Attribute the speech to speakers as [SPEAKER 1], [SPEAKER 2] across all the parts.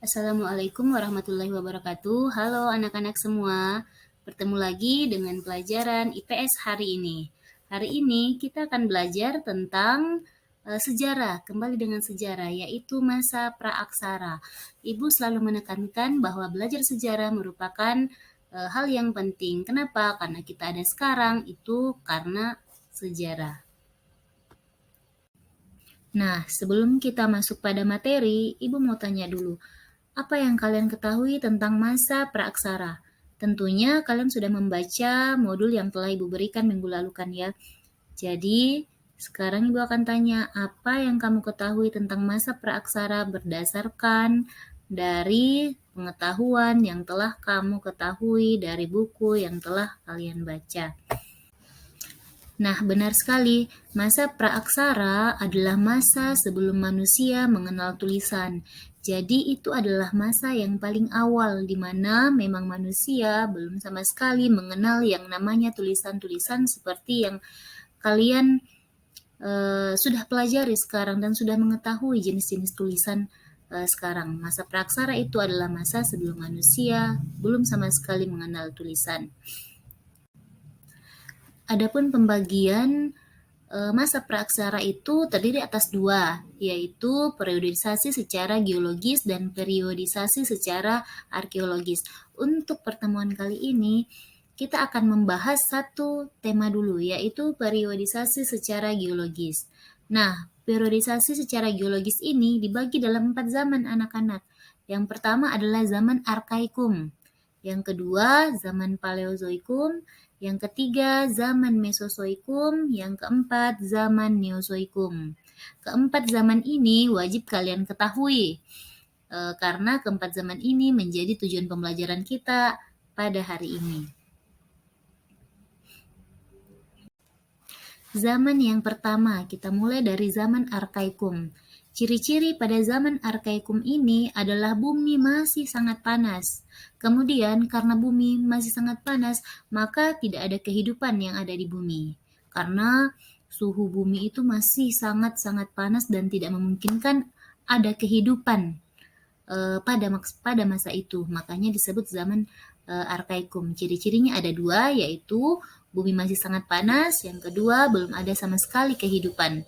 [SPEAKER 1] Assalamualaikum warahmatullahi wabarakatuh. Halo anak-anak semua, bertemu lagi dengan pelajaran IPS hari ini. Hari ini kita akan belajar tentang sejarah, kembali dengan sejarah, yaitu masa praaksara. Ibu selalu menekankan bahwa belajar sejarah merupakan hal yang penting. Kenapa? Karena kita ada sekarang, itu karena sejarah. Nah, sebelum kita masuk pada materi, Ibu mau tanya dulu, apa yang kalian ketahui tentang masa praaksara? Tentunya kalian sudah membaca modul yang telah Ibu berikan minggu lalu kan ya. Jadi, sekarang Ibu akan tanya, apa yang kamu ketahui tentang masa praaksara berdasarkan dari pengetahuan yang telah kamu ketahui dari buku yang telah kalian baca. Nah, benar sekali. Masa praaksara adalah masa sebelum manusia mengenal tulisan. Jadi itu adalah masa yang paling awal di mana memang manusia belum sama sekali mengenal yang namanya tulisan-tulisan seperti yang kalian sudah pelajari sekarang dan sudah mengetahui jenis-jenis tulisan sekarang. Masa praaksara itu adalah masa sebelum manusia belum sama sekali mengenal tulisan. Adapun pembagian masa praaksara itu terdiri atas dua, yaitu periodisasi secara geologis dan periodisasi secara arkeologis. Untuk pertemuan kali ini, kita akan membahas satu tema dulu, yaitu periodisasi secara geologis. Nah, periodisasi secara geologis ini dibagi dalam 4 zaman anak-anak. Yang pertama adalah zaman Arkaikum. Yang kedua, zaman Paleozoikum. Yang ketiga, zaman Mesozoikum. Yang keempat, zaman Neozoikum. Keempat zaman ini wajib kalian ketahui, karena keempat zaman ini menjadi tujuan pembelajaran kita pada hari ini. Zaman yang pertama, kita mulai dari zaman Arkaikum. Ciri-ciri pada zaman Arkaikum ini adalah bumi masih sangat panas. Kemudian karena bumi masih sangat panas, maka tidak ada kehidupan yang ada di bumi. Karena suhu bumi itu masih sangat-sangat panas dan tidak memungkinkan ada kehidupan pada masa itu. Makanya disebut zaman Arkaikum. Ciri-cirinya ada dua, yaitu bumi masih sangat panas, yang kedua belum ada sama sekali kehidupan.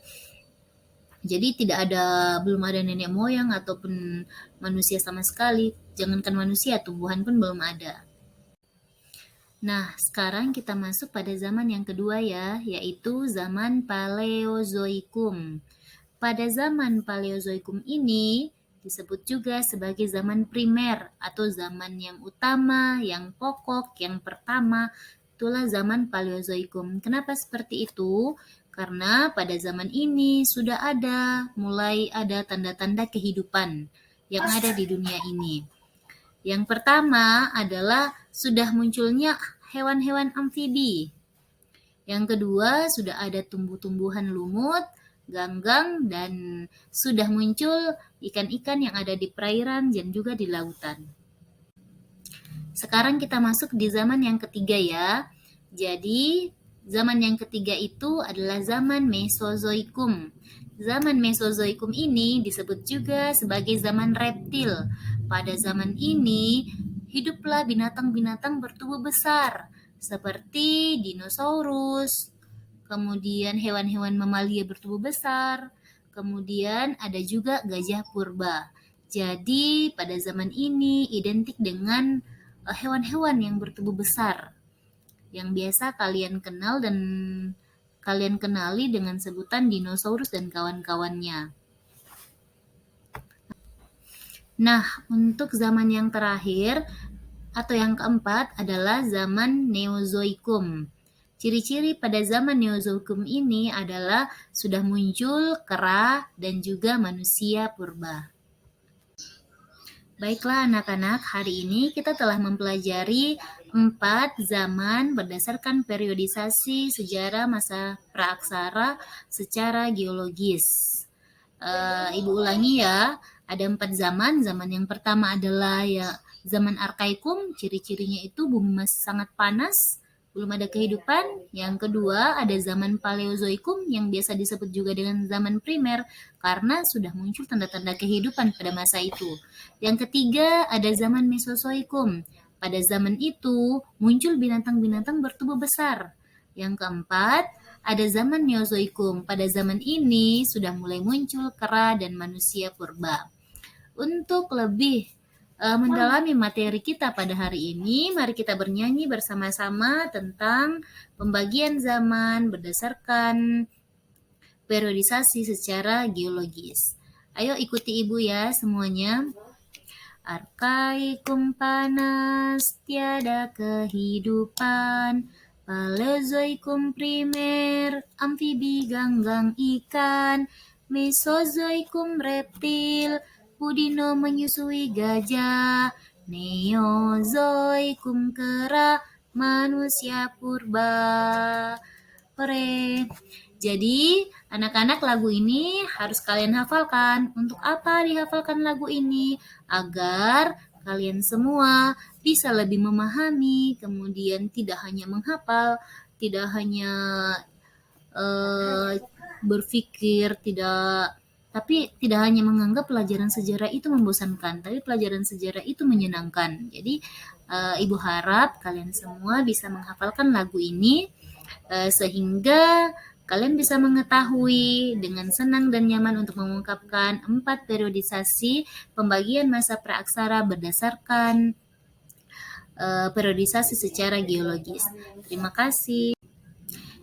[SPEAKER 1] Jadi belum ada nenek moyang ataupun manusia sama sekali. Jangankan manusia, tumbuhan pun belum ada. Nah, sekarang kita masuk pada zaman yang kedua ya, yaitu zaman Paleozoikum. Pada zaman Paleozoikum ini disebut juga sebagai zaman primer atau zaman yang utama, yang pokok, yang pertama. Itulah zaman Paleozoikum. Kenapa seperti itu? Karena pada zaman ini sudah mulai ada tanda-tanda kehidupan yang ada di dunia ini. Yang pertama adalah sudah munculnya hewan-hewan amfibi. Yang kedua, sudah ada tumbuh-tumbuhan lumut, ganggang, dan sudah muncul ikan-ikan yang ada di perairan dan juga di lautan. Sekarang kita masuk di zaman yang ketiga ya. Jadi, zaman yang ketiga itu adalah zaman Mesozoikum. Zaman Mesozoikum ini disebut juga sebagai zaman reptil. Pada zaman ini, hiduplah binatang-binatang bertubuh besar, seperti dinosaurus, kemudian hewan-hewan mamalia bertubuh besar, kemudian ada juga gajah purba. Jadi, pada zaman ini identik dengan hewan-hewan yang bertubuh besar, yang biasa kalian kenal dan kalian kenali dengan sebutan dinosaurus dan kawan-kawannya. Nah, untuk zaman yang terakhir atau yang keempat adalah zaman Neozoikum. Ciri-ciri pada zaman Neozoikum ini adalah sudah muncul kera dan juga manusia purba. Baiklah anak-anak, hari ini kita telah mempelajari 4 zaman berdasarkan periodisasi sejarah masa praaksara secara geologis. Ibu ulangi ya, ada 4 zaman. Zaman yang pertama adalah ya zaman Arkaikum, ciri-cirinya itu bumi masih sangat panas, belum ada kehidupan. Yang kedua, ada zaman Paleozoikum yang biasa disebut juga dengan zaman primer karena sudah muncul tanda-tanda kehidupan pada masa itu. Yang ketiga, ada zaman Mesozoikum. Pada zaman itu muncul binatang-binatang bertubuh besar. Yang keempat, ada zaman Neozoikum. Pada zaman ini sudah mulai muncul kera dan manusia purba. Untuk lebih mendalami materi kita pada hari ini, mari kita bernyanyi bersama-sama tentang pembagian zaman berdasarkan periodisasi secara geologis. Ayo ikuti Ibu ya semuanya. Arkaikum panas, tiada kehidupan. Paleozoikum primer, amfibi ganggang ikan. Mesozoikum reptil, Budino menyusui gajah. Neozoikum kera, manusia purba. Hore. Jadi, anak-anak, lagu ini harus kalian hafalkan. Untuk apa dihafalkan lagu ini? Agar kalian semua bisa lebih memahami, kemudian tidak hanya menghafal, tidak hanya berpikir, tapi tidak hanya menganggap pelajaran sejarah itu membosankan, tapi pelajaran sejarah itu menyenangkan. Jadi, Ibu harap kalian semua bisa menghafalkan lagu ini sehingga kalian bisa mengetahui dengan senang dan nyaman untuk mengungkapkan 4 periodisasi pembagian masa praaksara berdasarkan periodisasi secara geologis. Terima kasih.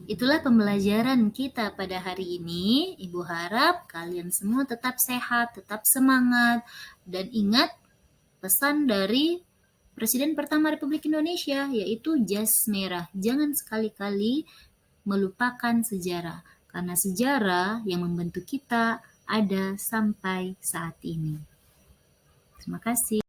[SPEAKER 1] Itulah pembelajaran kita pada hari ini. Ibu harap kalian semua tetap sehat, tetap semangat, dan ingat pesan dari Presiden pertama Republik Indonesia, yaitu jas merah. Jangan sekali-kali melupakan sejarah, karena sejarah yang membentuk kita ada sampai saat ini. Terima kasih.